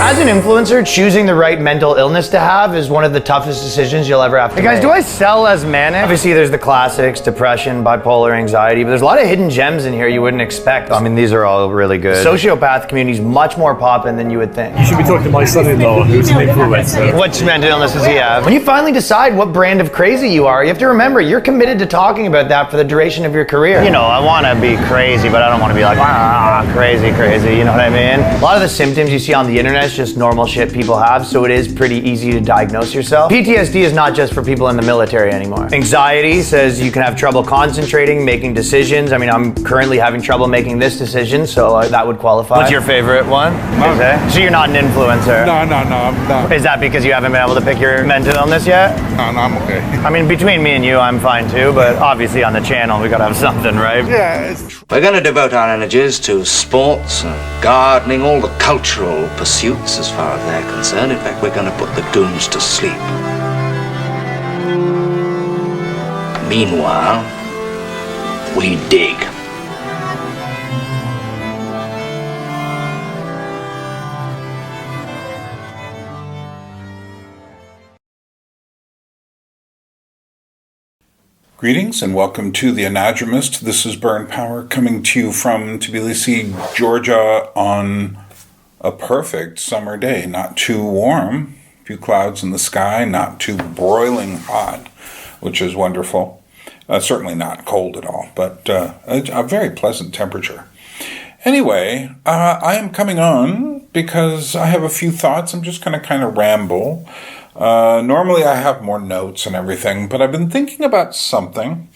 As an influencer, choosing the right mental illness to have is one of the toughest decisions you'll ever have to make. Guys, do I sell as manic? Obviously, there's the classics, depression, bipolar, anxiety, but there's a lot of hidden gems in here you wouldn't expect. I mean, these are all really good. Sociopath community is much more poppin' than you would think. You should be talking to my son-in-law, who's an influencer. What mental illness does he have? When you finally decide what brand of crazy you are, you have to remember, you're committed to talking about that for the duration of your career. You know, I want to be crazy, but I don't want to be like, crazy, you know what I mean? A lot of the symptoms you see on the internet is just normal shit people have, so it is pretty easy to diagnose yourself. PTSD is not just for people in the military anymore. Anxiety says you can have trouble concentrating, making decisions. I mean, I'm currently having trouble making this decision, so that would qualify. What's your favorite one? So you're not an influencer? No, I'm not. Is that because you haven't been able to pick your mental illness yet? No, I'm okay. I mean, between me and you, I'm fine too, but obviously on the channel, we gotta have something, right? Yeah, We're going to devote our energies to sports and gardening, all the cultural pursuits as far as they're concerned. In fact, we're going to put the goons to sleep. Meanwhile, we dig. Greetings and welcome to the Anadromist. This is Burn Power coming to you from Tbilisi, Georgia on a perfect summer day. Not too warm, a few clouds in the sky, not too broiling hot, which is wonderful. Certainly not cold at all, but a very pleasant temperature. Anyway, I am coming on because I have a few thoughts. I'm just going to kind of ramble. Normally I have more notes and everything, but I've been thinking about something.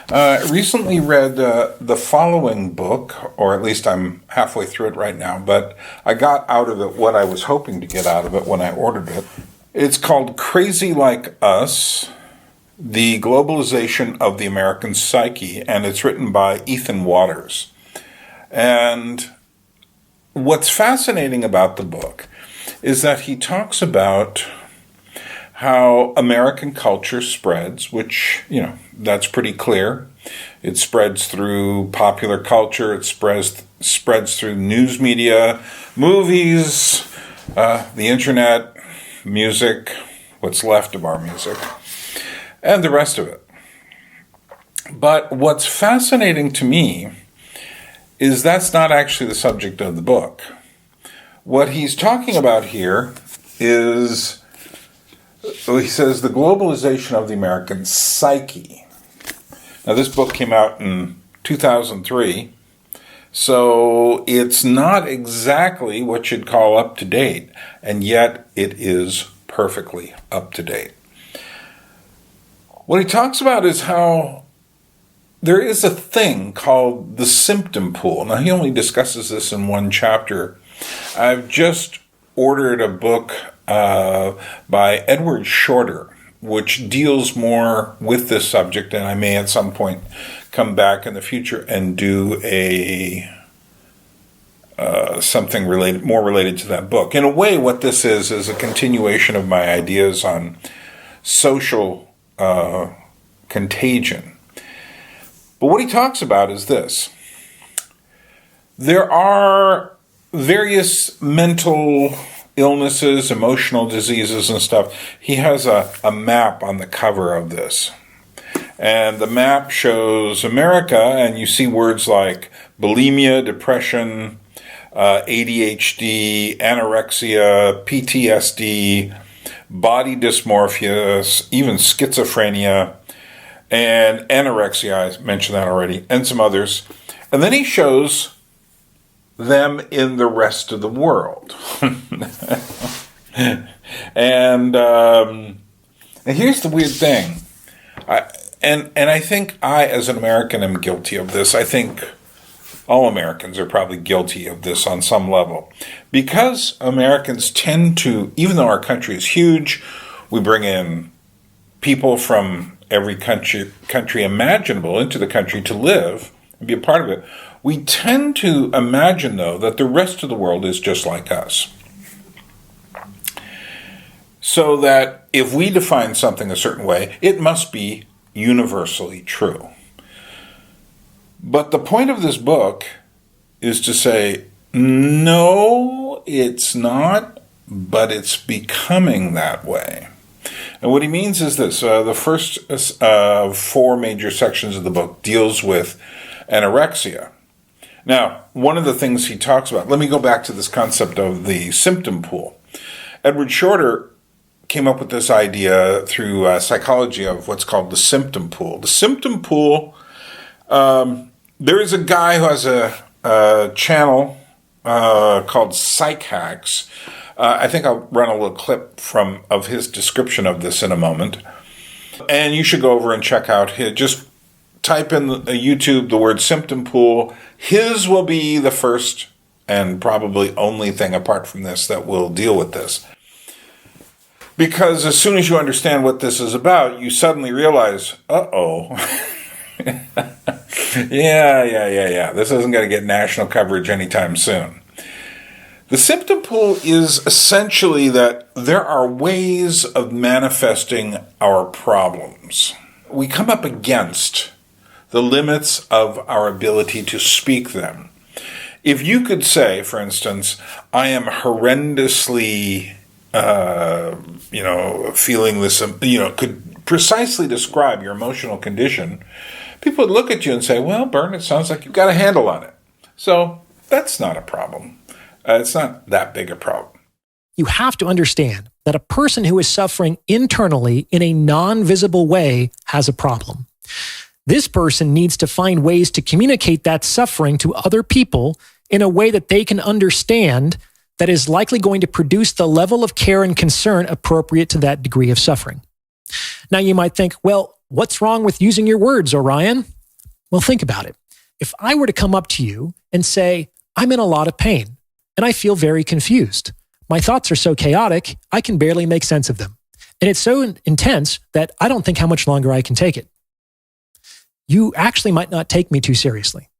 I recently read the following book, or at least I'm halfway through it right now, but I got out of it what I was hoping to get out of it when I ordered it. It's called Crazy Like Us, The Globalization of the American Psyche, and it's written by Ethan Waters. And what's fascinating about the book is that he talks about how American culture spreads, which, that's pretty clear. It spreads through popular culture, it spreads through news media, movies, the internet, music, what's left of our music, and the rest of it. But what's fascinating to me is that's not actually the subject of the book. What he's talking about here is, he says, the globalization of the American psyche. Now, this book came out in 2003, so it's not exactly what you'd call up to date, and yet it is perfectly up to date. What he talks about is how there is a thing called the Symptom Pool. Now, he only discusses this in one chapter. I've just ordered a book by Edward Shorter, which deals more with this subject, and I may at some point come back in the future and do a something more related to that book. In a way, what this is a continuation of my ideas on social contagion. But what he talks about is this. There are various mental illnesses, emotional diseases and stuff. He has a map on the cover of this. And the map shows America, and you see words like bulimia, depression, ADHD, anorexia, PTSD, body dysmorphia, even schizophrenia, and anorexia, I mentioned that already, and some others. And then he shows them in the rest of the world. And here's the weird thing. I think I, as an American, am guilty of this. I think all Americans are probably guilty of this on some level. Because Americans tend to, even though our country is huge, we bring in people from every country imaginable into the country to live and be a part of it. We tend to imagine, though, that the rest of the world is just like us. So that if we define something a certain way, it must be universally true. But the point of this book is to say, no, it's not. but it's becoming that way. And what he means is this. The first 4 major sections of the book deals with anorexia. Now, one of the things he talks about, let me go back to this concept of the symptom pool. Edward Shorter came up with this idea through psychology of what's called the symptom pool. The symptom pool, there is a guy who has a channel called Psych Hacks. I think I'll run a little clip of his description of this in a moment. And you should go over and check out his, just type in YouTube the word symptom pool. His will be the first and probably only thing apart from this that will deal with this. Because as soon as you understand what this is about, you suddenly realize, uh-oh. Yeah. This isn't going to get national coverage anytime soon. The symptom pool is essentially that there are ways of manifesting our problems. We come up against the limits of our ability to speak them. If you could say, for instance, I am horrendously, feeling this, could precisely describe your emotional condition, people would look at you and say, well, Bern, it sounds like you've got a handle on it. So that's not a problem. It's not that big a problem. You have to understand that a person who is suffering internally in a non-visible way has a problem. This person needs to find ways to communicate that suffering to other people in a way that they can understand that is likely going to produce the level of care and concern appropriate to that degree of suffering. Now you might think, well, what's wrong with using your words, Orion? Well, think about it. If I were to come up to you and say, I'm in a lot of pain, and I feel very confused. My thoughts are so chaotic, I can barely make sense of them. And it's so intense that I don't think how much longer I can take it. You actually might not take me too seriously.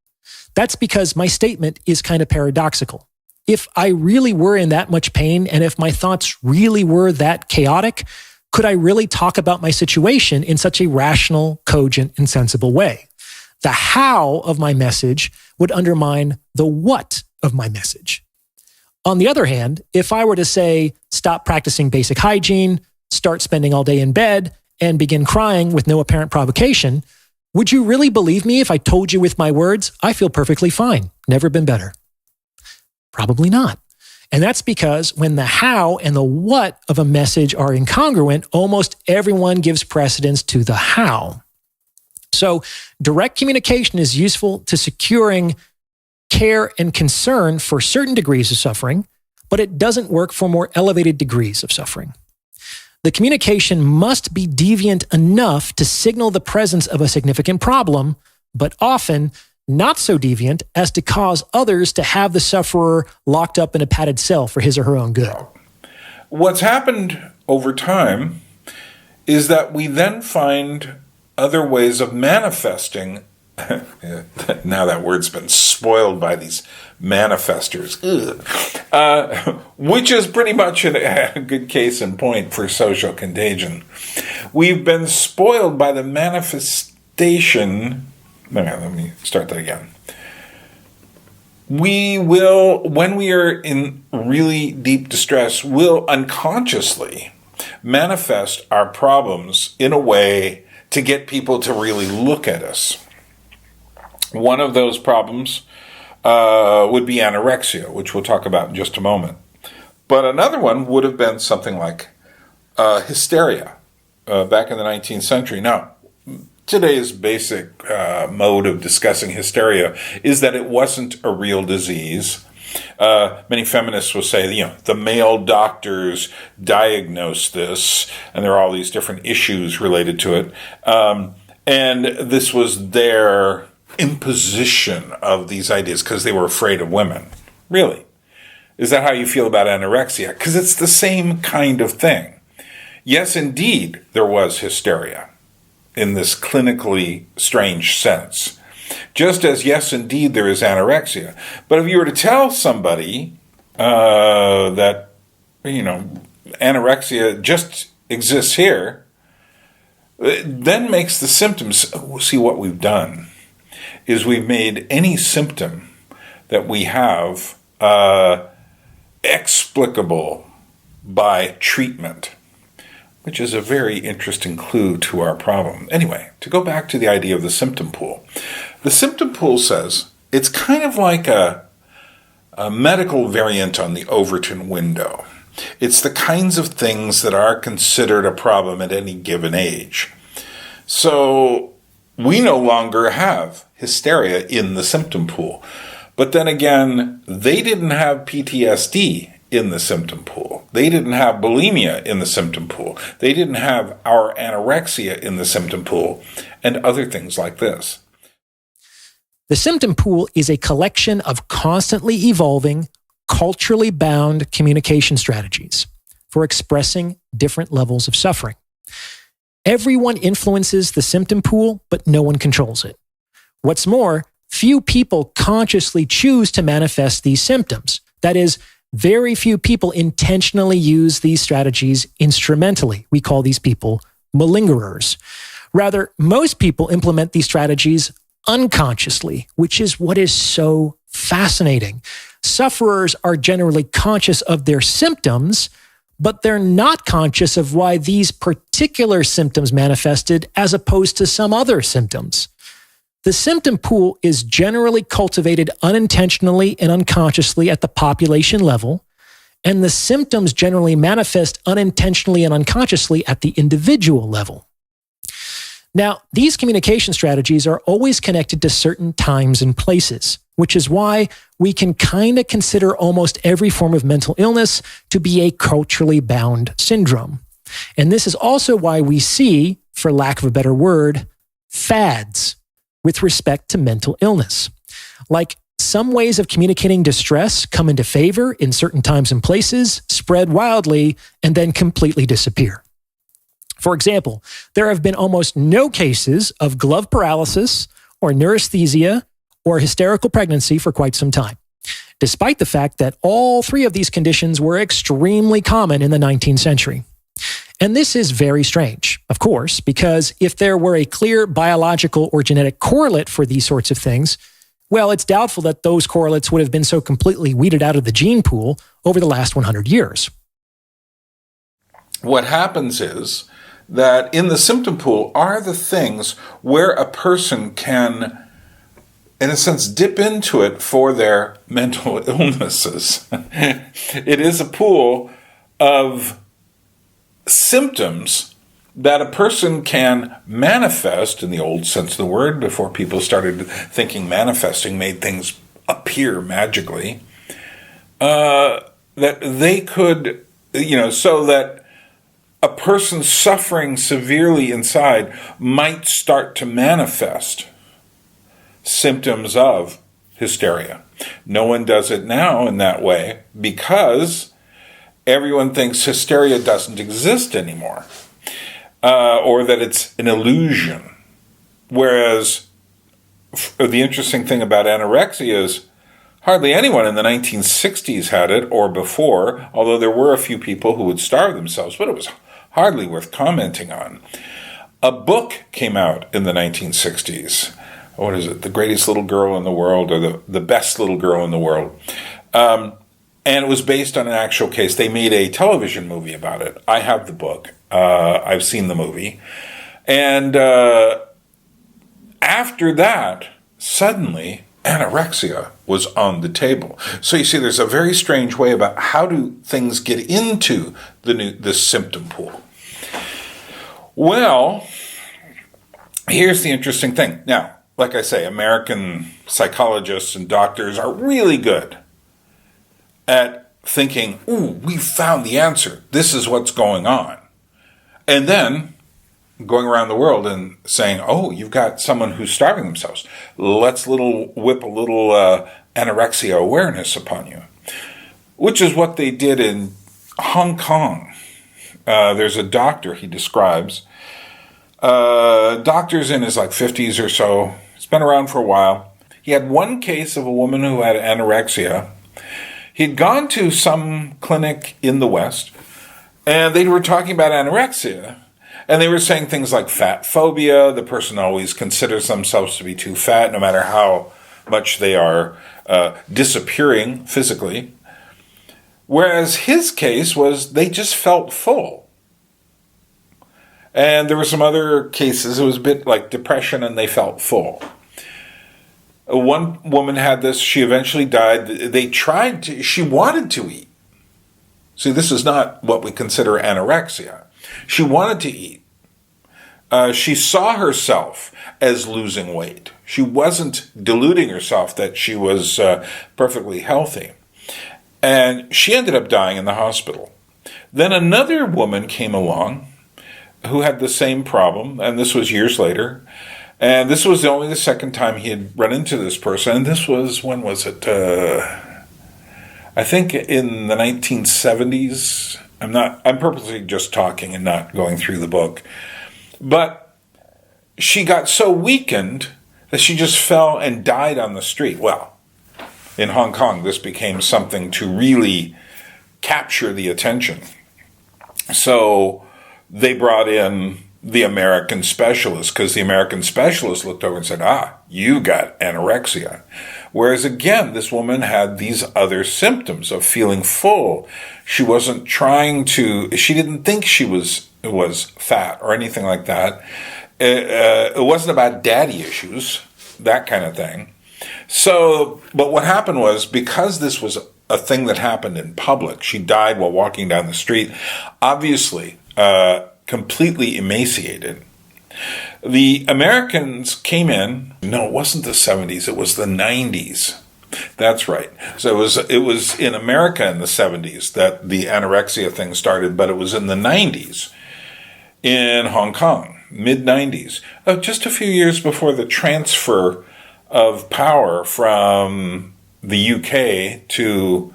That's because my statement is kind of paradoxical. If I really were in that much pain, and if my thoughts really were that chaotic, could I really talk about my situation in such a rational, cogent, and sensible way? The how of my message would undermine the what of my message. On the other hand, if I were to say, stop practicing basic hygiene, start spending all day in bed, and begin crying with no apparent provocation, would you really believe me if I told you with my words, I feel perfectly fine, never been better? Probably not. And that's because when the how and the what of a message are incongruent, almost everyone gives precedence to the how. So direct communication is useful to securing care and concern for certain degrees of suffering, but it doesn't work for more elevated degrees of suffering. The communication must be deviant enough to signal the presence of a significant problem, but often not so deviant as to cause others to have the sufferer locked up in a padded cell for his or her own good. What's happened over time is that we then find other ways of manifesting. Now that word's been spoiled by these manifestors, which is pretty much a good case in point for social contagion. We've been spoiled by the manifestation. Let me start that again. We will, when we are in really deep distress, will unconsciously manifest our problems in a way to get people to really look at us. One of those problems would be anorexia, which we'll talk about in just a moment. But another one would have been something like hysteria back in the 19th century. Now, today's basic mode of discussing hysteria is that it wasn't a real disease. Many feminists will say, the male doctors diagnosed this, and there are all these different issues related to it. And this was their imposition of these ideas because they were afraid of women. Really? Is that how you feel about anorexia? Because it's the same kind of thing. Yes, indeed, there was hysteria in this clinically strange sense. Just as, yes, indeed, there is anorexia. But if you were to tell somebody that, anorexia just exists here, it then makes the symptoms, see what we've done is we've made any symptom that we have explicable by treatment, which is a very interesting clue to our problem. Anyway, to go back to the idea of the symptom pool. The symptom pool says it's kind of like a medical variant on the Overton window. It's the kinds of things that are considered a problem at any given age. So we no longer have hysteria in the symptom pool. But then again, they didn't have PTSD in the symptom pool. They didn't have bulimia in the symptom pool. They didn't have our anorexia in the symptom pool, and other things like this. The symptom pool is a collection of constantly evolving, culturally bound communication strategies for expressing different levels of suffering. Everyone influences the symptom pool, but no one controls it. What's more, few people consciously choose to manifest these symptoms. That is, very few people intentionally use these strategies instrumentally. We call these people malingerers. Rather, most people implement these strategies unconsciously, which is what is so fascinating. Sufferers are generally conscious of their symptoms, but they're not conscious of why these particular symptoms manifested as opposed to some other symptoms. The symptom pool is generally cultivated unintentionally and unconsciously at the population level, and the symptoms generally manifest unintentionally and unconsciously at the individual level. Now, these communication strategies are always connected to certain times and places, which is why we can kind of consider almost every form of mental illness to be a culturally bound syndrome. And this is also why we see, for lack of a better word, fads with respect to mental illness. Like some ways of communicating distress come into favor in certain times and places, spread wildly, and then completely disappear. For example, there have been almost no cases of glove paralysis or neurasthenia or hysterical pregnancy for quite some time, despite the fact that all three of these conditions were extremely common in the 19th century. And this is very strange, of course, because if there were a clear biological or genetic correlate for these sorts of things, well, it's doubtful that those correlates would have been so completely weeded out of the gene pool over the last 100 years. What happens is that in the symptom pool are the things where a person can, in a sense, dip into it for their mental illnesses. It is a pool of symptoms that a person can manifest, in the old sense of the word, before people started thinking manifesting made things appear magically, that they could, so that a person suffering severely inside might start to manifest symptoms of hysteria. No one does it now in that way because everyone thinks hysteria doesn't exist anymore, or that it's an illusion. Whereas the interesting thing about anorexia is hardly anyone in the 1960s had it or before, although there were a few people who would starve themselves, but it was hardly worth commenting on. A book came out in the 1960s. What is it? The Greatest Little Girl in the World, or the Best Little Girl in the World. And it was based on an actual case. They made a television movie about it. I have the book. I've seen the movie. And after that, suddenly, anorexia was on the table. So you see, there's a very strange way about how do things get into the symptom pool. Well, here's the interesting thing. Now, like I say, American psychologists and doctors are really good at thinking, ooh, we've found the answer. This is what's going on. And then going around the world and saying, oh, you've got someone who's starving themselves. Let's whip a little anorexia awareness upon you. Which is what they did in Hong Kong. There's a doctor he describes. Doctor's in his 50s or so. He's been around for a while. He had one case of a woman who had anorexia. He'd gone to some clinic in the West, and they were talking about anorexia. And they were saying things like fat phobia. The person always considers themselves to be too fat, no matter how much they are disappearing physically. Whereas his case was they just felt full. And there were some other cases, it was a bit like depression and they felt full. One woman had this, she eventually died. She wanted to eat. See, this is not what we consider anorexia. She wanted to eat. She saw herself as losing weight. She wasn't deluding herself that she was perfectly healthy. And she ended up dying in the hospital. Then another woman came along who had the same problem, and this was years later. And this was only the second time he had run into this person. And this was, when was it? I think in the 1970s. I'm purposely just talking and not going through the book. But she got so weakened that she just fell and died on the street. Well, in Hong Kong, this became something to really capture the attention. So they brought in the American specialist, because the American specialist looked over and said, you got anorexia. Whereas again, this woman had these other symptoms of feeling full. She wasn't she didn't think she was fat or anything like that. It wasn't about daddy issues, that kind of thing. So, but what happened was, because this was a thing that happened in public, she died while walking down the street, obviously, completely emaciated. The Americans came in. No, it wasn't the 70s. It was the 90s. That's right. So it was in America in the 70s that the anorexia thing started, but it was in the 90s in Hong Kong, mid-90s. Just a few years before the transfer of power from the UK to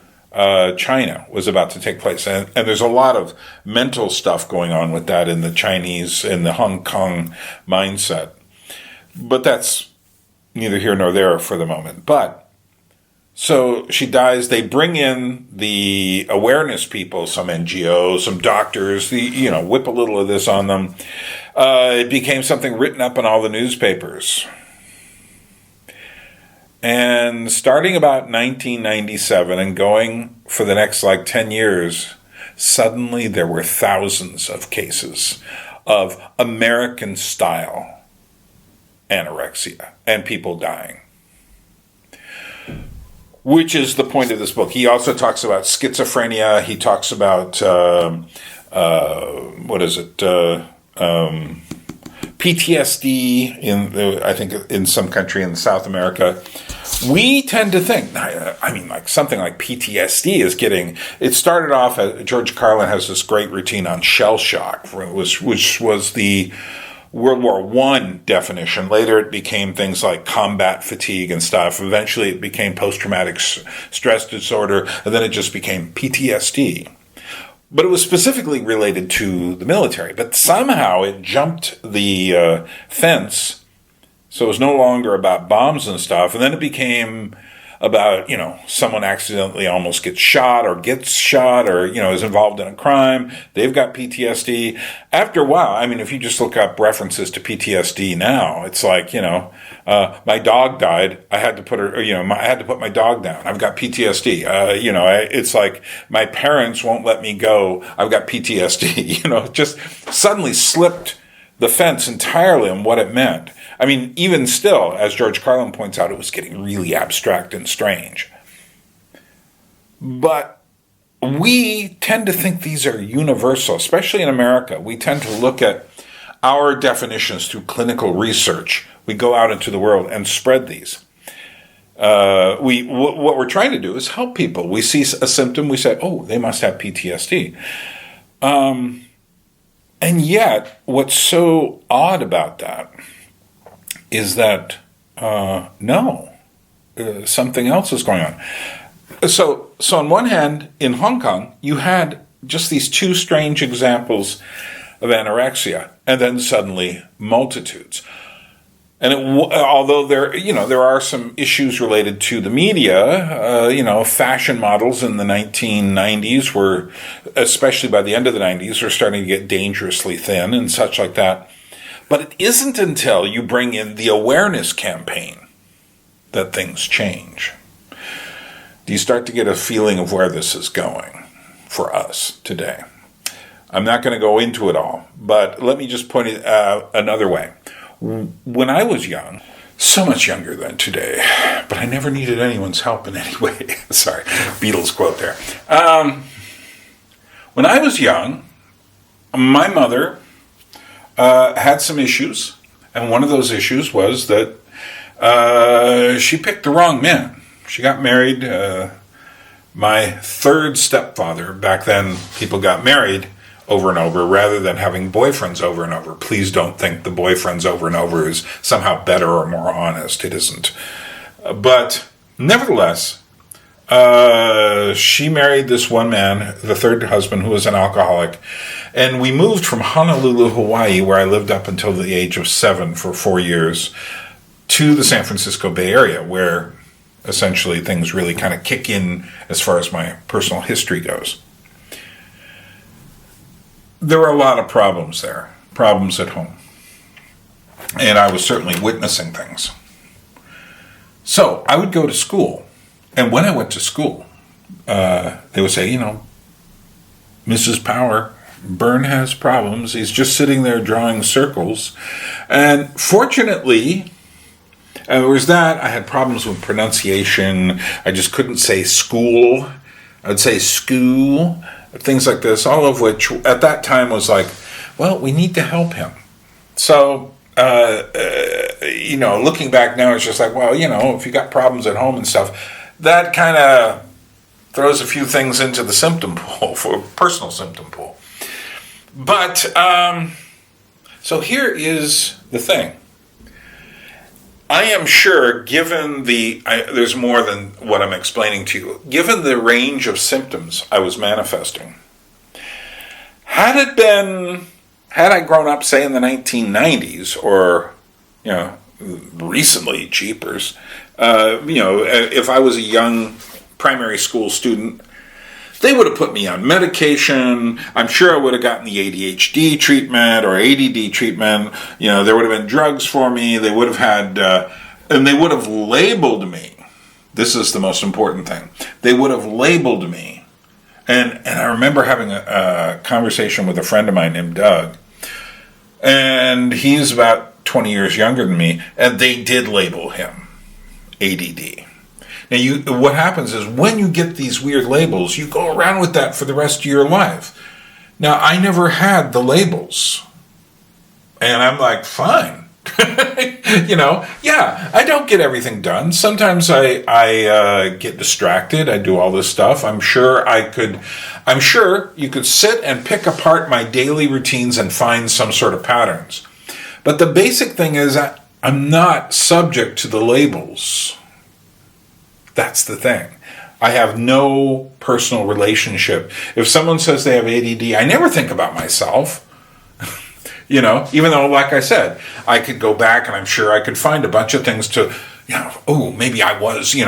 China was about to take place. And there's a lot of mental stuff going on with that in the Hong Kong mindset. But that's neither here nor there for the moment. But, so she dies, they bring in the awareness people, some NGOs, some doctors, whip a little of this on them. It became something written up in all the newspapers. And starting about 1997 and going for the next 10 years, suddenly there were thousands of cases of American-style anorexia and people dying. Which is the point of this book. He also talks about schizophrenia. He talks about, PTSD I think in some country in South America. We tend to think, something like PTSD is it started off, George Carlin has this great routine on shell shock, which was the World War I definition. Later it became things like combat fatigue and stuff. Eventually it became post-traumatic stress disorder, and then it just became PTSD. But it was specifically related to the military. But somehow it jumped the fence, so it was no longer about bombs and stuff. And then it became about, someone accidentally almost gets shot or is involved in a crime. They've got PTSD. After a while, if you just look up references to PTSD now, it's like, my dog died. I had to put I had to put my dog down. I've got PTSD. It's like my parents won't let me go. I've got PTSD. Just suddenly slipped the fence entirely on what it meant. Even still, as George Carlin points out, it was getting really abstract and strange. But we tend to think these are universal, especially in America. We tend to look at our definitions through clinical research. We go out into the world and spread these. What we're trying to do is help people. We see a symptom, we say, oh, they must have PTSD. And yet, what's so odd about that is that, something else is going on. So on one hand, in Hong Kong, you had just these two strange examples of anorexia, and then suddenly multitudes. And although there are some issues related to the media, fashion models in the 1990s were, especially by the end of the 90s, were starting to get dangerously thin and such like that. But it isn't until you bring in the awareness campaign that things change. do you start to get a feeling of where this is going for us today? I'm not going to go into it all, but let me just point it out another way. When I was young, so much younger than today, but I never needed anyone's help in any way. Sorry, Beatles quote there. When I was young, my mother had some issues, and one of those issues was that she picked the wrong man. She got married. My third stepfather, back then people got married over and over rather than having boyfriends over and over. Please don't think the boyfriends over and over is somehow better or more honest. It isn't. But nevertheless, she married this one man, the third husband, who was an alcoholic. And we moved from Honolulu, Hawaii, where I lived up until the age of 7 for 4 years, to the San Francisco Bay Area, where essentially things really kind of kick in as far as my personal history goes. There were a lot of problems there, problems at home. And I was certainly witnessing things. So I would go to school. And when I went to school, they would say, Mrs. Power, Bern has problems. He's just sitting there drawing circles. And fortunately, there was that. I had problems with pronunciation. I just couldn't say school. I'd say school. Things like this, all of which at that time was like, well, we need to help him. So, looking back now, it's just like, well, if you got problems at home and stuff, that kind of throws a few things into the symptom pool, for personal symptom pool. But, so here is the thing. I am sure, given there's more than what I'm explaining to you, given the range of symptoms I was manifesting, had I grown up, say, in the 1990s, or, recently, jeepers, if I was a young primary school student, they would have put me on medication. I'm sure I would have gotten the ADHD treatment or ADD treatment. There would have been drugs for me. They would have had, and they would have labeled me. This is the most important thing. They would have labeled me. And I remember having a conversation with a friend of mine named Doug. And he's about 20 years younger than me. And they did label him ADD. Now, what happens is when you get these weird labels, you go around with that for the rest of your life. Now, I never had the labels. And I'm like, fine. I don't get everything done. Sometimes I get distracted. I do all this stuff. I'm sure you could sit and pick apart my daily routines and find some sort of patterns. But the basic thing is I'm not subject to the labels. That's the thing. I have no personal relationship. If someone says they have ADD, I never think about myself. Even though, like I said, I could go back and I'm sure I could find a bunch of things to, maybe I was, the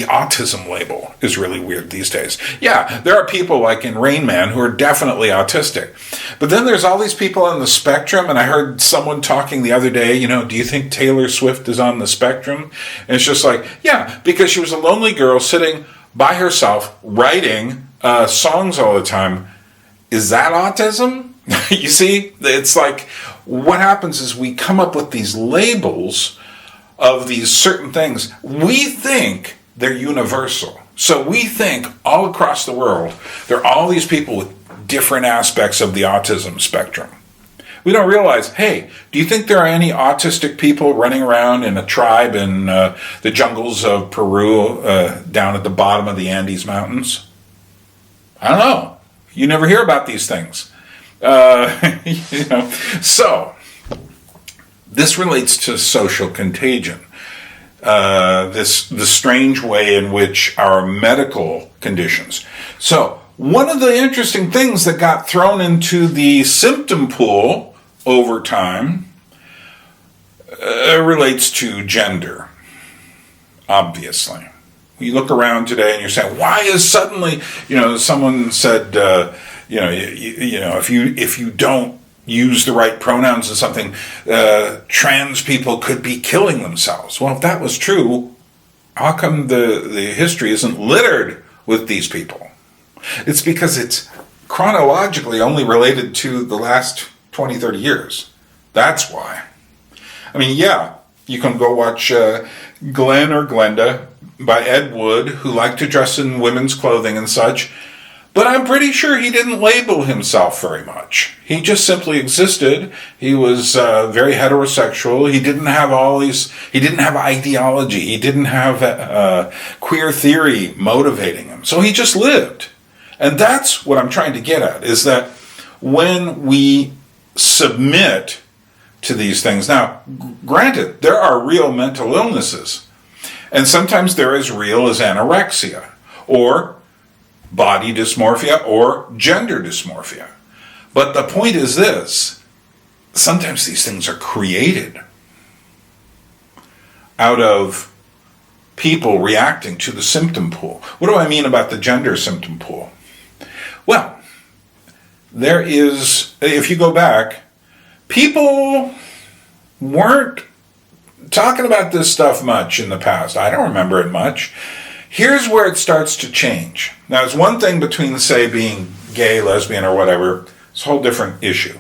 autism label is really weird these days. Yeah, there are people like in Rain Man who are definitely autistic. But then there's all these people on the spectrum, and I heard someone talking the other day, do you think Taylor Swift is on the spectrum? And it's just like, yeah, because she was a lonely girl sitting by herself writing songs all the time. Is that autism? You see, it's like what happens is we come up with these labels of these certain things. We think they're universal. So we think all across the world, there are all these people with different aspects of the autism spectrum. We don't realize, hey, do you think there are any autistic people running around in a tribe in the jungles of Peru down at the bottom of the Andes Mountains? I don't know. You never hear about these things. So this relates to social contagion. The strange way in which our medical conditions. So one of the interesting things that got thrown into the symptom pool over time relates to gender. Obviously, you look around today and you're saying, why is suddenly, someone said, if you don't use the right pronouns or something, trans people could be killing themselves. Well, if that was true, how come the history isn't littered with these people? It's because it's chronologically only related to the last 20, 30 years. That's why. I mean, yeah, you can go watch Glenn or Glenda by Ed Wood, who liked to dress in women's clothing and such, but I'm pretty sure he didn't label himself very much. He just simply existed. He was very heterosexual. He didn't have he didn't have ideology. He didn't have queer theory motivating him. So he just lived. And that's what I'm trying to get at, is that when we submit to these things, now, granted, there are real mental illnesses, and sometimes they're as real as anorexia, or body dysmorphia, or gender dysmorphia. But the point is this: sometimes these things are created out of people reacting to the symptom pool. What do I mean about the gender symptom pool? Well, there is, if you go back, people weren't talking about this stuff much in the past. I don't remember it much. Here's where it starts to change. Now, it's one thing between, say, being gay, lesbian, or whatever. It's a whole different issue.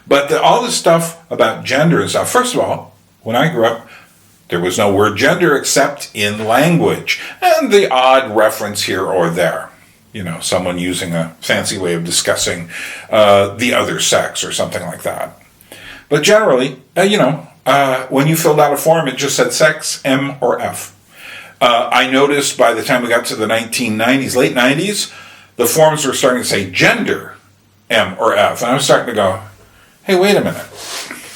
But all this stuff about gender and stuff, first of all, when I grew up, there was no word gender except in language, and the odd reference here or there. You know, someone using a fancy way of discussing the other sex or something like that. But generally, when you filled out a form, it just said sex, M or F. I noticed by the time we got to the 1990s, late 90s, the forms were starting to say gender, M or F. And I was starting to go, hey, wait a minute.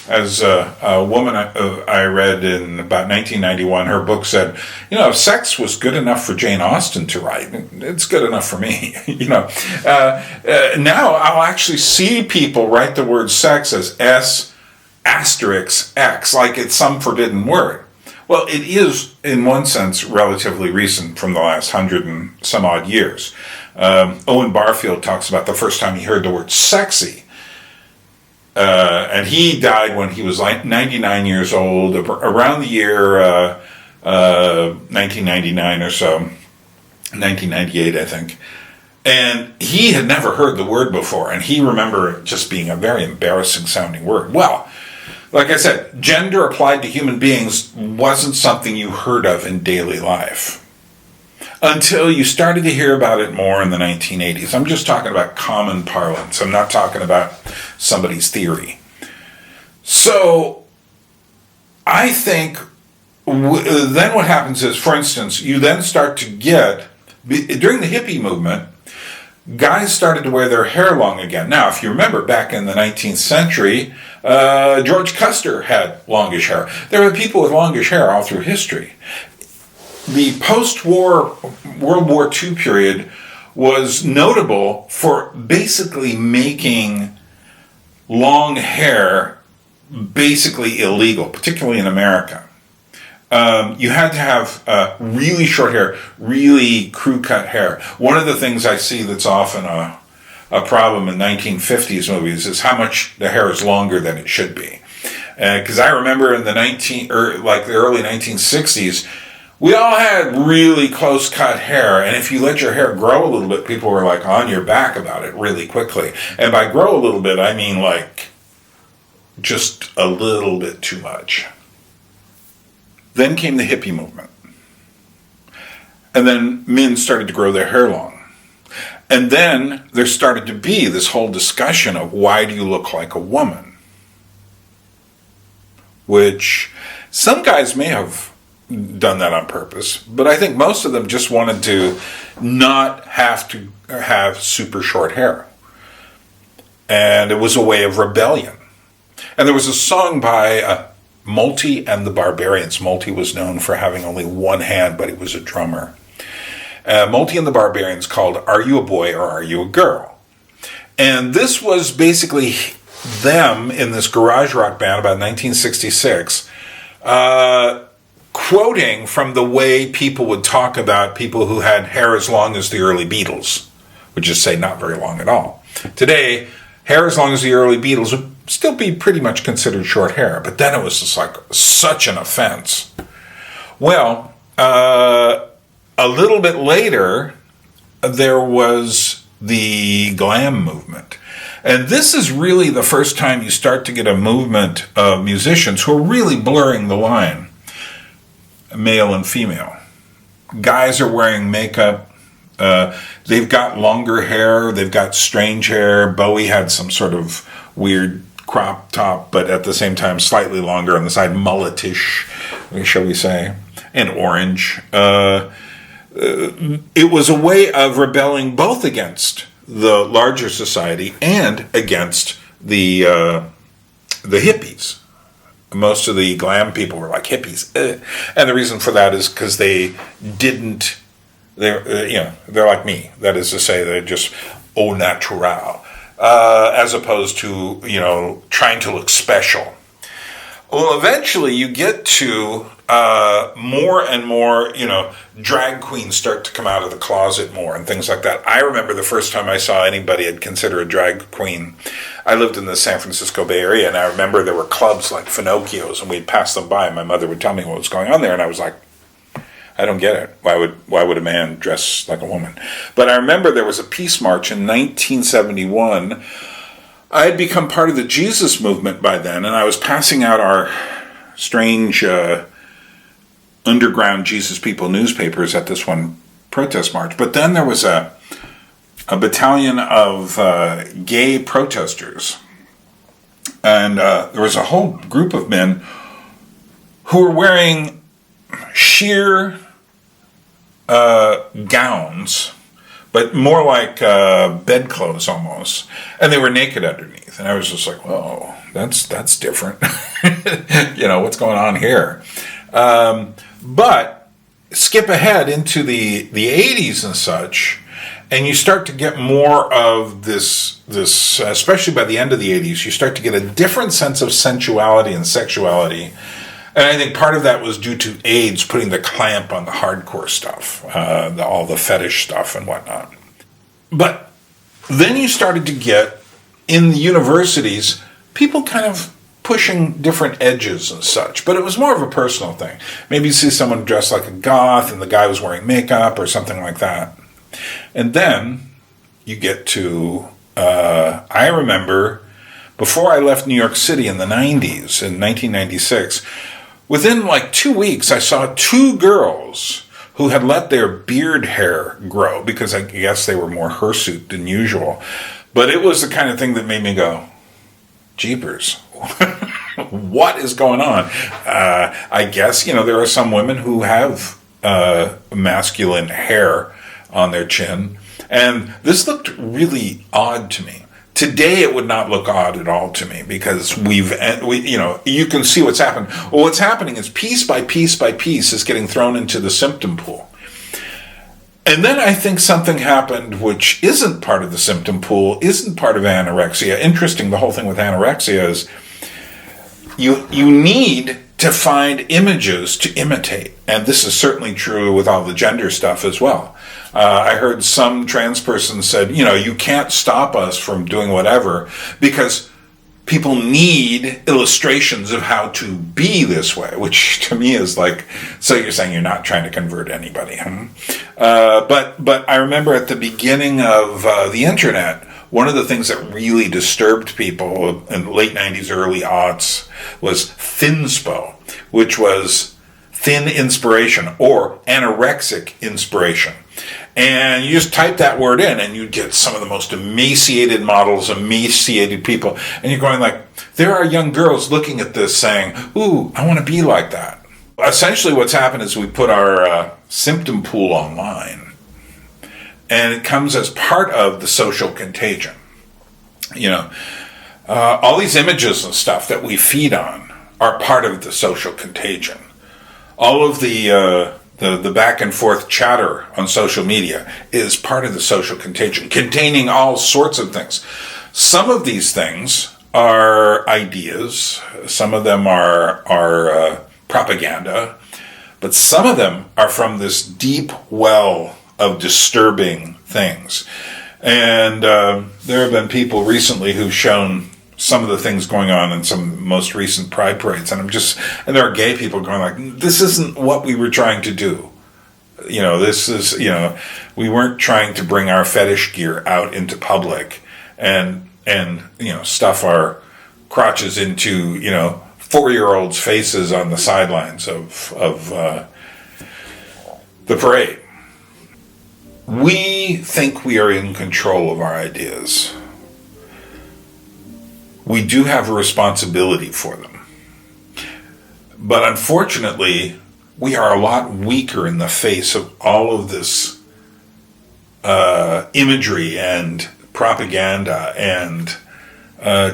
As a woman I read in about 1991, her book said, if sex was good enough for Jane Austen to write, it's good enough for me. Now I'll actually see people write the word sex as S asterisk X, like it's some forbidden word. Well, it is, in one sense, relatively recent, from the last 100 and some odd years. Owen Barfield talks about the first time he heard the word sexy. And he died when he was like 99 years old, around the year 1999 or so, 1998, I think. And he had never heard the word before, and he remembered it just being a very embarrassing sounding word. Well, like I said, gender applied to human beings wasn't something you heard of in daily life until you started to hear about it more in the 1980s. I'm just talking about common parlance. I'm not talking about somebody's theory. So I think then what happens is, for instance, you then start to get, during the hippie movement, guys started to wear their hair long again. Now, if you remember, back in the 19th century, George Custer had longish hair. There were people with longish hair all through history. The post-war World War II period was notable for basically making long hair basically illegal, particularly in America. You had to have really short hair, really crew-cut hair. One of the things I see that's often a problem in 1950s movies is how much the hair is longer than it should be. Because I remember in the early 1960s, we all had really close-cut hair, and if you let your hair grow a little bit, people were like on your back about it really quickly. And by grow a little bit, I mean like just a little bit too much. Then came the hippie movement. And then men started to grow their hair long. And then there started to be this whole discussion of why do you look like a woman? Which some guys may have done that on purpose, but I think most of them just wanted to not have to have super short hair. And it was a way of rebellion. And there was a song by Multi and the Barbarians. Multi was known for having only one hand, but he was a drummer. Multi and the Barbarians, called Are You a Boy or Are You a Girl? And this was basically them in this garage rock band about 1966, quoting from the way people would talk about people who had hair as long as the early Beatles, which is, say, not very long at all. Today, hair as long as the early Beatles would still be pretty much considered short hair, but then it was just like such an offense. Well, a little bit later, there was the glam movement. And this is really the first time you start to get a movement of musicians who are really blurring the line, male and female. Guys are wearing makeup. They've got longer hair. They've got strange hair. Bowie had some sort of weird crop top, but at the same time slightly longer on the side, mulletish, shall we say, and orange. It was a way of rebelling both against the larger society and against the hippies. Most of the glam people were like hippies, and the reason for that is because they're like me. That is to say, they're just au naturel, as opposed to trying to look special. Well, eventually you get to more and more, drag queens start to come out of the closet more and things like that. I remember the first time I saw anybody I'd consider a drag queen. I lived in the San Francisco Bay Area, and I remember there were clubs like Finocchio's, and we'd pass them by, and my mother would tell me what was going on there, and I was like, I don't get it. Why would a man dress like a woman? But I remember there was a peace march in 1971. I had become part of the Jesus movement by then, and I was passing out our strange underground Jesus People newspapers at this one protest march. But then there was a battalion of gay protesters, and there was a whole group of men who were wearing sheer gowns, but more like bedclothes almost, and they were naked underneath. And I was just like, "Whoa, that's different." What's going on here? But skip ahead into the 80s and such, and you start to get more of this, especially by the end of the 80s, you start to get a different sense of sensuality and sexuality. And I think part of that was due to AIDS putting the clamp on the hardcore stuff, all the fetish stuff and whatnot. But then you started to get, in the universities, people kind of pushing different edges and such. But it was more of a personal thing. Maybe you see someone dressed like a goth and the guy was wearing makeup or something like that. And then you get to, I remember, before I left New York City in the 90s, in 1996, within like 2 weeks, I saw two girls who had let their beard hair grow because I guess they were more hirsute than usual. But it was the kind of thing that made me go, jeepers, what is going on? I guess, there are some women who have masculine hair on their chin, and this looked really odd to me. Today, it would not look odd at all to me because you can see what's happened. Well, what's happening is piece by piece by piece is getting thrown into the symptom pool. And then I think something happened which isn't part of the symptom pool, isn't part of anorexia. Interesting, the whole thing with anorexia is you need to find images to imitate. And this is certainly true with all the gender stuff as well. I heard some trans person said, you can't stop us from doing whatever because people need illustrations of how to be this way, which to me is like, so you're saying you're not trying to convert anybody, huh? But I remember at the beginning of the internet, one of the things that really disturbed people in the late 90s, early aughts was thinspo, which was thin inspiration or anorexic inspiration. And you just type that word in and you get some of the most emaciated models, emaciated people. And you're going like, there are young girls looking at this saying, ooh, I want to be like that. Essentially what's happened is we put our symptom pool online. And it comes as part of the social contagion. All these images and stuff that we feed on are part of the social contagion. All of the back and forth chatter on social media is part of the social contagion, containing all sorts of things. Some of these things are ideas, some of them are propaganda, but some of them are from this deep well of disturbing things. And there have been people recently who've shown some of the things going on in some most recent pride parades, and there are gay people going like, this isn't what we were trying to do. This is, we weren't trying to bring our fetish gear out into public and stuff our crotches into, 4-year-olds' faces on the sidelines of the parade. We think we are in control of our ideas. We do have a responsibility for them. But unfortunately, we are a lot weaker in the face of all of this imagery and propaganda and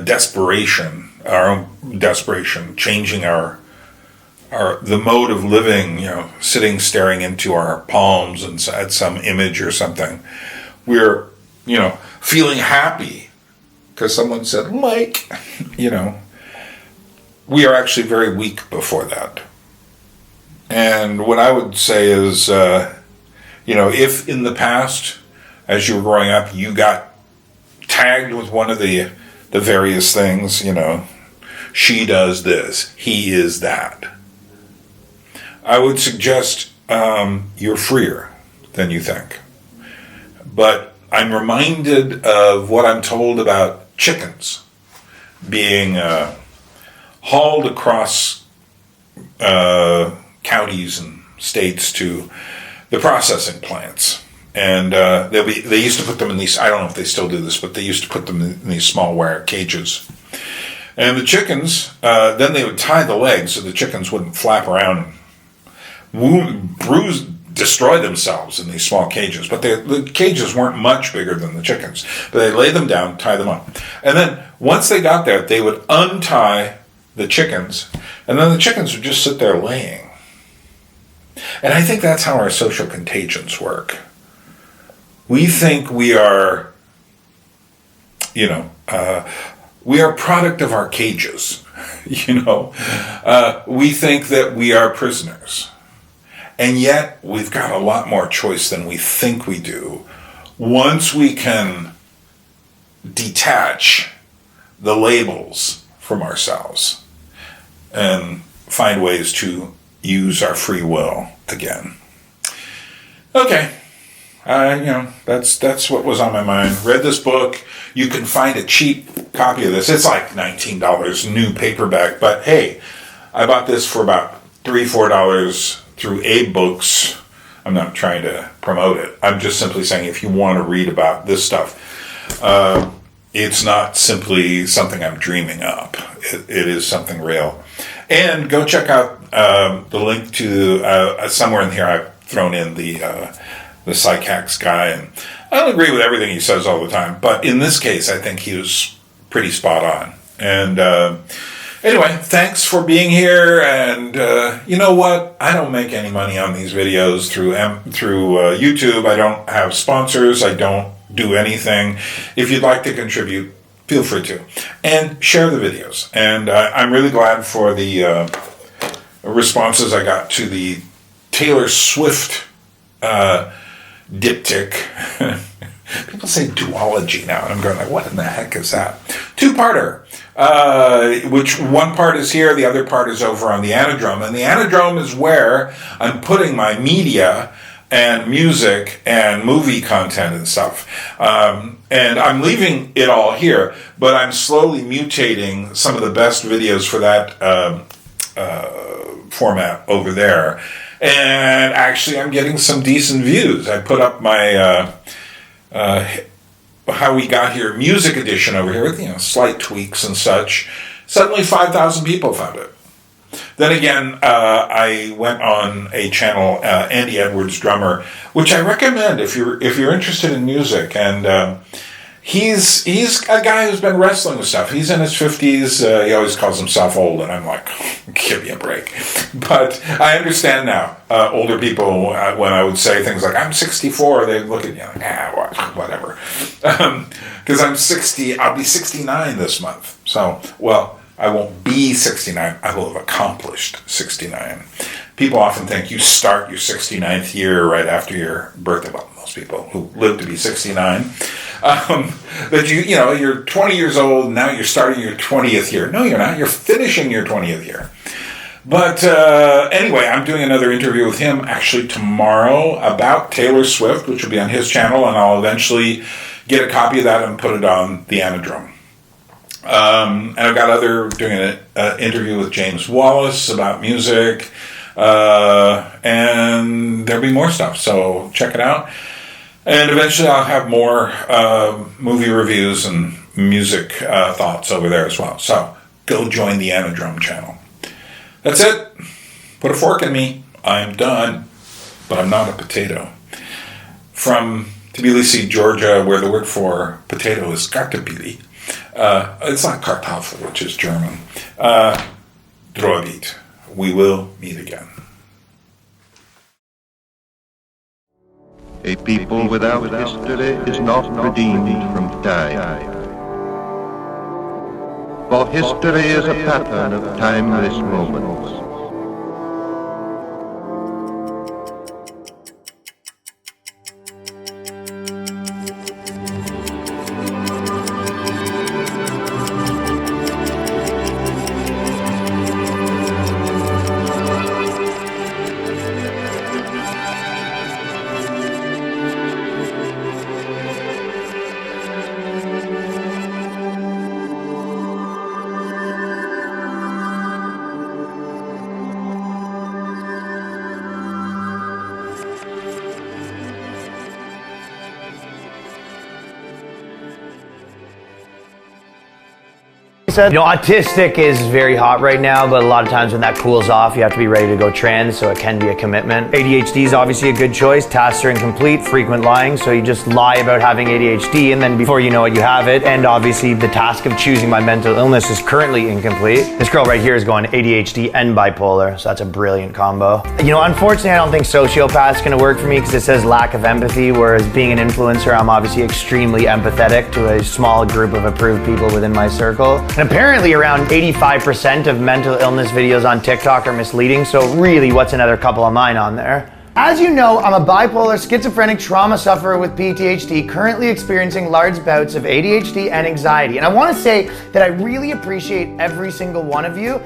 desperation, our own desperation, changing the mode of living, sitting staring into our palms and at some image or something. We're, feeling happy because someone said, like, we are actually very weak before that. And what I would say is, if in the past, as you were growing up, you got tagged with one of the various things, she does this, he is that, I would suggest you're freer than you think. But I'm reminded of what I'm told about chickens being hauled across counties and states to the processing plants. And they used to put them in these, I don't know if they still do this, but they used to put them in these small wire cages. And the chickens, then they would tie the legs so the chickens wouldn't flap around and destroy themselves in these small cages. But the cages weren't much bigger than the chickens. But they lay them down, tie them up. And then once they got there, they would untie the chickens, and then the chickens would just sit there laying. And I think that's how our social contagions work. We think we are, we are product of our cages, we think that we are prisoners. And yet we've got a lot more choice than we think we do once we can detach the labels from ourselves and find ways to use our free will again. Okay. That's what was on my mind. Read this book. You can find a cheap copy of this. It's like $19 new paperback, but hey, I bought this for about $3-4 through Abe Books. I'm not trying to promote it. I'm just simply saying if you want to read about this stuff, it's not simply something I'm dreaming up. It is something real. And go check out the link to somewhere in here I've thrown in the psych hacks guy, and I don't agree with everything he says all the time, but in this case I think he was pretty spot on. And anyway, thanks for being here. And you know what, I don't make any money on these videos through YouTube. I don't have sponsors. I don't do anything. If you'd like to contribute, feel free to, and share the videos. And I'm really glad for the responses I got to the Taylor Swift diptych. People say duology now, and I'm going like, what in the heck is that? Two-parter, which one part is here, the other part is over on the Anadromist. And the Anadromist is where I'm putting my media and music and movie content and stuff. And I'm leaving it all here, but I'm slowly mutating some of the best videos for that format over there. And actually, I'm getting some decent views. I put up my How We Got Here music edition over here with slight tweaks and such. Suddenly 5,000 people found it. Then again, I went on a channel, Andy Edwards Drummer, which I recommend if you're interested in music. And he's a guy who's been wrestling with stuff. He's in his 50s. He always calls himself old, and I'm like, give me a break. But I understand now. Older people, when I would say things like, I'm 64, they look at you like, whatever. Because I'm 60, I'll be 69 this month. So, well, I won't be 69. I will have accomplished 69. People often think you start your 69th year right after your birthday. Well, most people who live to be 69. That you're 20 years old, and now you're starting your 20th year. No, you're not. You're finishing your 20th year. But anyway, I'm doing another interview with him actually tomorrow about Taylor Swift, which will be on his channel, and I'll eventually get a copy of that and put it on the Anadromist. And I've got doing an interview with James Wallace about music, and there'll be more stuff, so check it out. And eventually I'll have more movie reviews and music thoughts over there as well. So go join the Anadromist channel. That's it. Put a fork in me. I'm done. But I'm not a potato. From Tbilisi, Georgia, where the word for potato is kartoffel. It's not Kartoffel, which is German. Droit. We will meet again. A people without history is not redeemed from time. For history is a pattern of timeless moments. Autistic is very hot right now, but a lot of times when that cools off, you have to be ready to go trans, so it can be a commitment. ADHD is obviously a good choice. Tasks are incomplete, frequent lying, so you just lie about having ADHD, and then before you know it, you have it. And obviously, the task of choosing my mental illness is currently incomplete. This girl right here is going ADHD and bipolar, so that's a brilliant combo. Unfortunately, I don't think sociopath is going to work for me because it says lack of empathy, whereas being an influencer, I'm obviously extremely empathetic to a small group of approved people within my circle. And apparently around 85% of mental illness videos on TikTok are misleading, so really, what's another couple of mine on there? As you know, I'm a bipolar, schizophrenic trauma sufferer with PTSD, currently experiencing large bouts of ADHD and anxiety. And I want to say that I really appreciate every single one of you